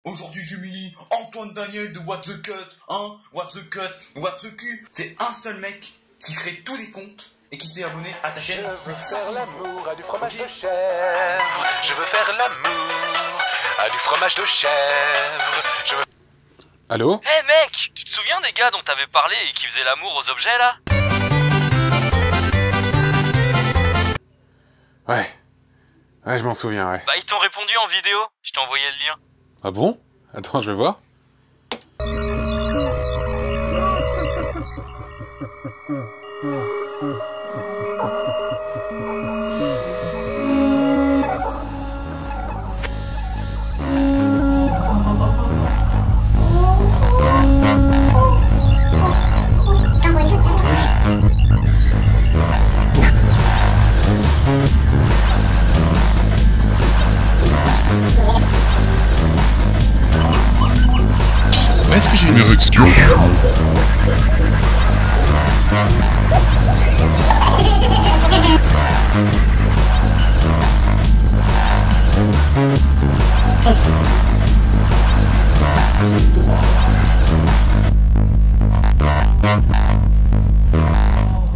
Aujourd'hui, j'humilie Antoine Daniel de What the Cut, hein. What the Cut, What the Q. C'est un seul mec qui crée tous les comptes et qui s'est abonné à ta chaîne. Je veux faire l'amour à du fromage de chèvre. Je veux faire l'amour à du fromage de chèvre. Je veux... Allô? Hé mec, tu te souviens des gars dont t'avais parlé et qui faisaient l'amour aux objets là? Ouais. Ouais, je m'en souviens, ouais. Bah ils t'ont répondu en vidéo, je t'ai envoyé le lien. Ah bon? Attends, je vais voir. Est-ce que j'ai une érection?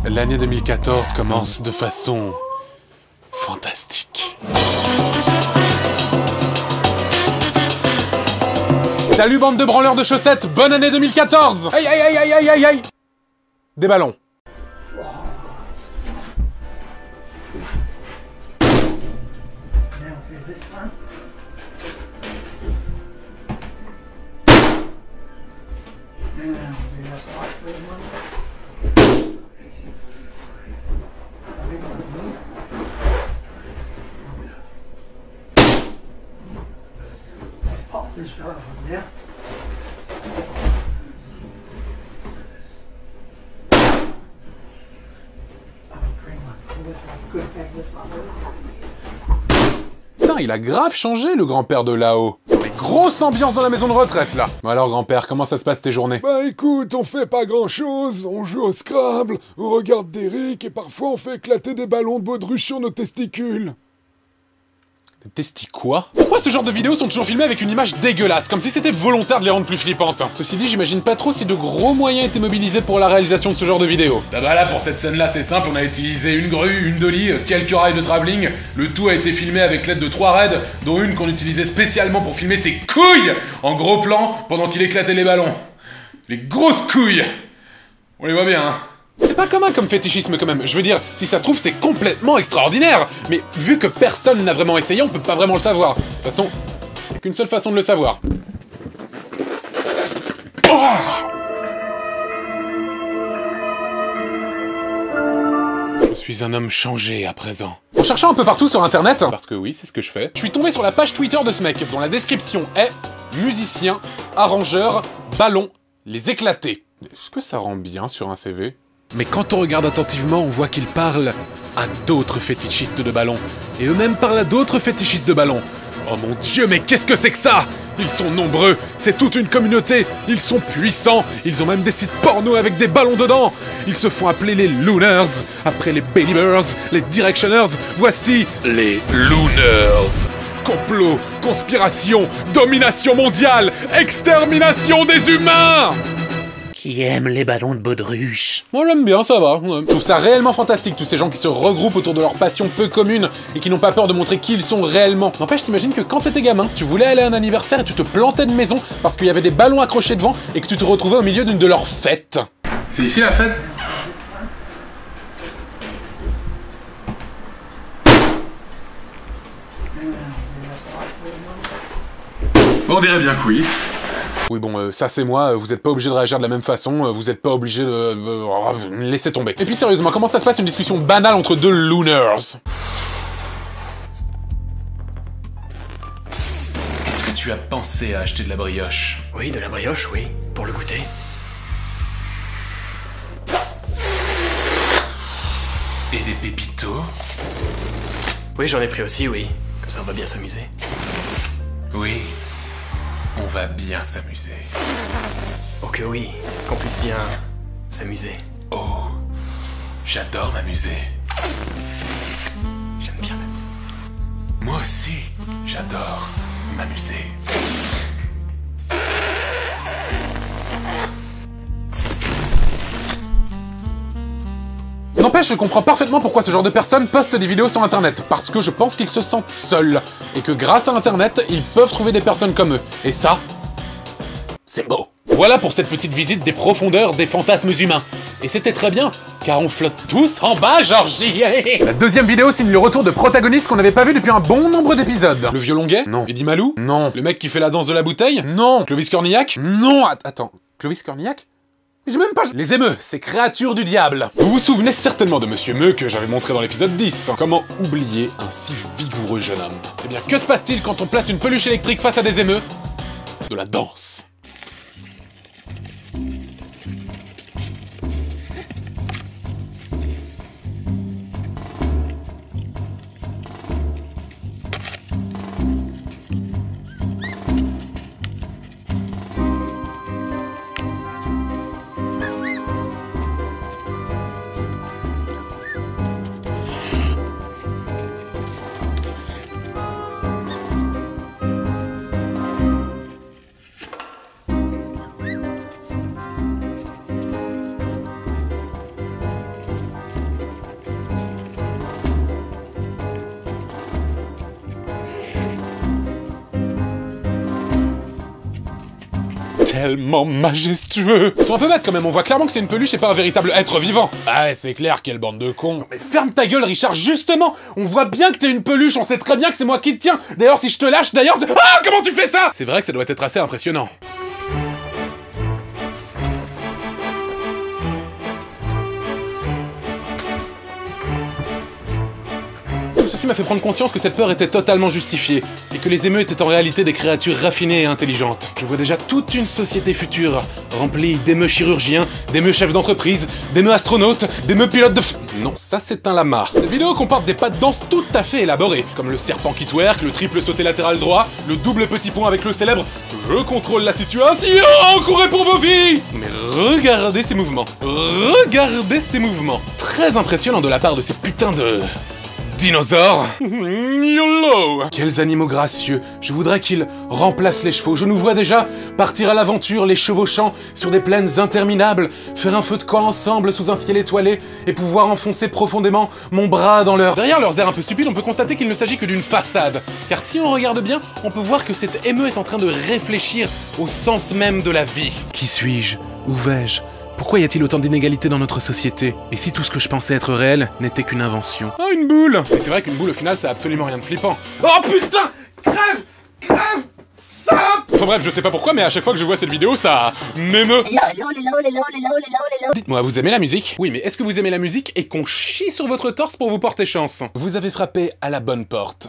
L'année 2014 commence de façon fantastique. Salut bande de branleurs de chaussettes, bonne année 2014! Aïe aïe aïe aïe aïe aïe aïe! Des ballons. This guy over there. Putain, il a grave changé le grand-père de là-haut. Mais grosse ambiance dans la maison de retraite là. Bon alors grand-père, comment ça se passe tes journées? Bah écoute, on fait pas grand-chose, on joue au Scrabble, on regarde Derrick et parfois on fait éclater des ballons de baudruche sur nos testicules. Quoi? Pourquoi ce genre de vidéos sont toujours filmées avec une image dégueulasse, comme si c'était volontaire de les rendre plus flippantes? Ceci dit, j'imagine pas trop si de gros moyens étaient mobilisés pour la réalisation de ce genre de vidéos. Bah là, pour cette scène-là, c'est simple, on a utilisé une grue, une dolly, quelques rails de travelling, le tout a été filmé avec l'aide de 3 raids, dont une qu'on utilisait spécialement pour filmer ses couilles en gros plan pendant qu'il éclatait les ballons. Les grosses couilles! On les voit bien, hein. C'est pas commun comme fétichisme quand même, je veux dire, si ça se trouve c'est complètement extraordinaire. Mais vu que personne n'a vraiment essayé, on peut pas vraiment le savoir. De toute façon, il n'y a qu'une seule façon de le savoir. Oh! Je suis un homme changé à présent. En cherchant un peu partout sur internet, parce que oui, c'est ce que je fais, je suis tombé sur la page Twitter de ce mec, dont la description est « Musicien, arrangeur, ballon, les éclatés ». Est-ce que ça rend bien sur un CV? Mais quand on regarde attentivement, on voit qu'il parle à d'autres fétichistes de ballons. Et eux-mêmes parlent à d'autres fétichistes de ballons. Oh mon dieu, mais qu'est-ce que c'est que ça? Ils sont nombreux, c'est toute une communauté, ils sont puissants, ils ont même des sites porno avec des ballons dedans. Ils se font appeler les Looners, après les Believers, les Directioners, voici les Looners. Complot, conspiration, domination mondiale, extermination des humains! Qui aime les ballons de baudruche. Moi j'aime bien, ça va. Ouais. Je trouve ça réellement fantastique, tous ces gens qui se regroupent autour de leur passion peu commune et qui n'ont pas peur de montrer qui ils sont réellement. N'empêche, t'imagines que quand t'étais gamin, tu voulais aller à un anniversaire et tu te plantais de maison parce qu'il y avait des ballons accrochés devant et que tu te retrouvais au milieu d'une de leurs fêtes. C'est ici la fête? On dirait bien que oui. Oui bon, ça c'est moi, vous êtes pas obligé de réagir de la même façon, vous êtes pas obligé de... laissez tomber. Et puis sérieusement, comment ça se passe une discussion banale entre deux Looners? Est-ce que tu as pensé à acheter de la brioche? Oui, de la brioche, oui, pour le goûter. Et des pépitos? Oui, j'en ai pris aussi, oui. Comme ça, on va bien s'amuser. Oui. On va bien s'amuser. Oh que oui, qu'on puisse bien s'amuser. Oh, j'adore m'amuser. J'aime bien m'amuser. Moi aussi, j'adore m'amuser. N'empêche, je comprends parfaitement pourquoi ce genre de personnes postent des vidéos sur internet, parce que je pense qu'ils se sentent seuls, et que grâce à internet, ils peuvent trouver des personnes comme eux. Et ça, c'est beau. Voilà pour cette petite visite des profondeurs des fantasmes humains. Et c'était très bien, car on flotte tous en bas, Georgie. La deuxième vidéo signe le retour de protagonistes qu'on n'avait pas vu depuis un bon nombre d'épisodes. Le violon gay? Non. Eddie Malou? Non. Le mec qui fait la danse de la bouteille? Non. Clovis Cornillac? Non. Attends, Clovis Cornillac? J'ai même pas... Les émeux, ces créatures du diable. Vous vous souvenez certainement de Monsieur Meux que j'avais montré dans l'épisode 10. Comment oublier un si vigoureux jeune homme? Eh bien, que se passe-t-il quand on place une peluche électrique face à des émeux? De la danse. Tellement majestueux. Ils sont un peu bêtes quand même, on voit clairement que c'est une peluche et pas un véritable être vivant. Ah ouais, c'est clair, quelle bande de cons. Mais ferme ta gueule, Richard, justement. On voit bien que t'es une peluche, on sait très bien que c'est moi qui te tiens. D'ailleurs, si je te lâche, Ah, comment tu fais ça? C'est vrai que ça doit être assez impressionnant. Ceci m'a fait prendre conscience que cette peur était totalement justifiée, et que les émeux étaient en réalité des créatures raffinées et intelligentes. Je vois déjà toute une société future, remplie d'émeux chirurgiens, d'émeux chefs d'entreprise, d'émeux astronautes, d'émeux pilotes de Non, ça c'est un lama. Cette vidéo comporte des pas de danse tout à fait élaborés, comme le serpent qui twerk, le triple sauté latéral droit, le double petit pont avec le célèbre « Je contrôle la situation, courez pour vos vies !» Mais regardez ces mouvements, regardez ces mouvements. Très impressionnant de la part de ces putains de... dinosaures. YOLO. Quels animaux gracieux. Je voudrais qu'ils remplacent les chevaux. Je nous vois déjà partir à l'aventure, les chevauchant sur des plaines interminables, faire un feu de camp ensemble sous un ciel étoilé et pouvoir enfoncer profondément mon bras dans leur... Derrière leurs airs un peu stupides, on peut constater qu'il ne s'agit que d'une façade. Car si on regarde bien, on peut voir que cet émeu est en train de réfléchir au sens même de la vie. Qui suis-je? Où vais-je? Pourquoi y a-t-il autant d'inégalités dans notre société? Et si tout ce que je pensais être réel n'était qu'une invention? Ah, une boule! Et c'est vrai qu'une boule, au final, ça a absolument rien de flippant. Oh putain! Crève! Crève! Salope! Enfin bref, je sais pas pourquoi, mais à chaque fois que je vois cette vidéo, ça m'émeut. Dites-moi, vous aimez la musique? Oui, mais est-ce que vous aimez la musique et qu'on chie sur votre torse pour vous porter chance? Vous avez frappé à la bonne porte.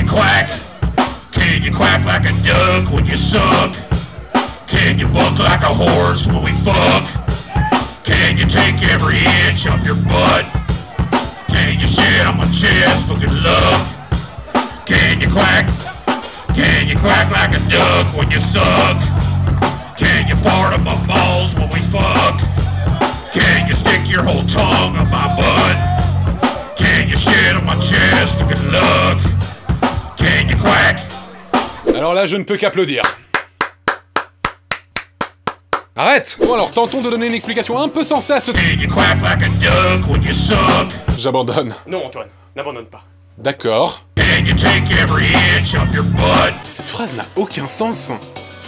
Quack? Can you quack like a duck when you suck? Can you buck like a horse when we fuck? Can you take every inch of your butt? Can you shit on my chest for good luck? Can you quack? Can you quack like a duck when you suck? Can you fart on my balls when we fuck? Can you stick your whole tongue on my butt? Can you shit on my chest for good luck? Can you quack? Alors là, je ne peux qu'applaudir. Arrête! Bon alors, tentons de donner une explication un peu sensée à ce... Can you quack like a duck when you suck? J'abandonne. Non, Antoine, n'abandonne pas. D'accord. Can you take every inch of your butt? Cette phrase n'a aucun sens.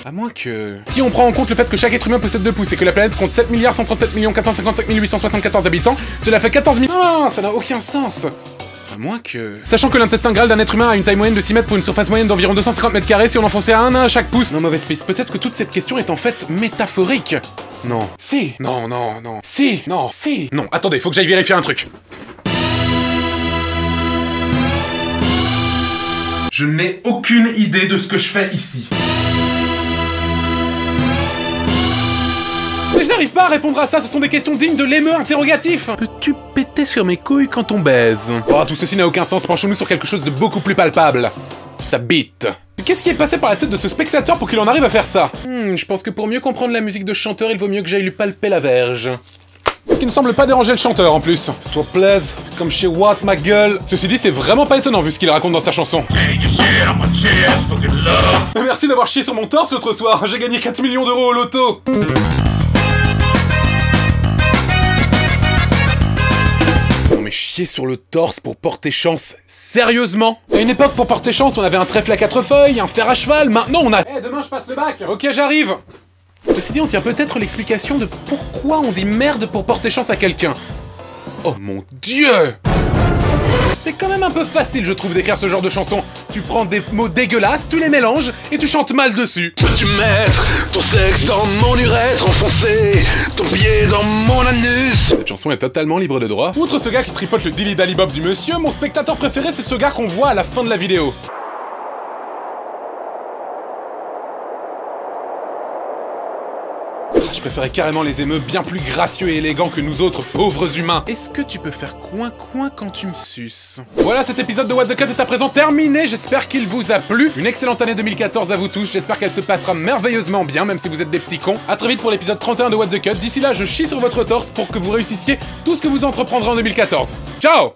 À moins que... Si on prend en compte le fait que chaque être humain possède 2 pouces et que la planète compte 7 137 455 874 habitants, cela fait 14 000... Non, ça n'a aucun sens. À moins que... Sachant que l'intestin grêle d'un être humain a une taille moyenne de 6 mètres pour une surface moyenne d'environ 250 mètres carrés, si on enfonçait un à chaque pouce... Non, mauvaise piste. Peut-être que toute cette question est en fait métaphorique. Non. Si. Non, non, non. Si. Non. Si. Non. Attendez, faut que j'aille vérifier un truc. Je n'ai aucune idée de ce que je fais ici. Mais je n'arrive pas à répondre à ça, ce sont des questions dignes de l'émeu interrogatif. Peux-tu péter sur mes couilles quand on baise? Oh, tout ceci n'a aucun sens, penchons-nous sur quelque chose de beaucoup plus palpable. Sa bite. Qu'est-ce qui est passé par la tête de ce spectateur pour qu'il en arrive à faire ça? Je pense que pour mieux comprendre la musique de ce chanteur, il vaut mieux que j'aille lui palper la verge. Ce qui ne semble pas déranger le chanteur en plus. Fais-toi plaise, fais comme chez Watt, ma gueule. Ceci dit, c'est vraiment pas étonnant vu ce qu'il raconte dans sa chanson. Merci d'avoir chié sur mon torse l'autre soir, j'ai gagné 4 millions d'euros au loto. Non mais chier sur le torse pour porter chance, sérieusement? À une époque, pour porter chance, on avait un trèfle à 4 feuilles, un fer à cheval, maintenant on a... Eh, demain je passe le bac. Ok, j'arrive. Ceci dit, on tient peut-être l'explication de pourquoi on dit merde pour porter chance à quelqu'un. Oh mon dieu! C'est quand même un peu facile, je trouve, d'écrire ce genre de chanson. Tu prends des mots dégueulasses, tu les mélanges, et tu chantes mal dessus. Peux-tu mettre ton sexe dans mon urètre, enfoncer ton pied dans mon anus? Cette chanson est totalement libre de droit. Outre ce gars qui tripote le dilly dally bob du monsieur, mon spectateur préféré c'est ce gars qu'on voit à la fin de la vidéo. Je préférais carrément les émeux bien plus gracieux et élégants que nous autres pauvres humains. Est-ce que tu peux faire coin-coin quand tu me suces? Voilà, cet épisode de What the Cut est à présent terminé, j'espère qu'il vous a plu. Une excellente année 2014 à vous tous, j'espère qu'elle se passera merveilleusement bien, même si vous êtes des petits cons. A très vite pour l'épisode 31 de What the Cut, d'ici là je chie sur votre torse pour que vous réussissiez tout ce que vous entreprendrez en 2014. Ciao!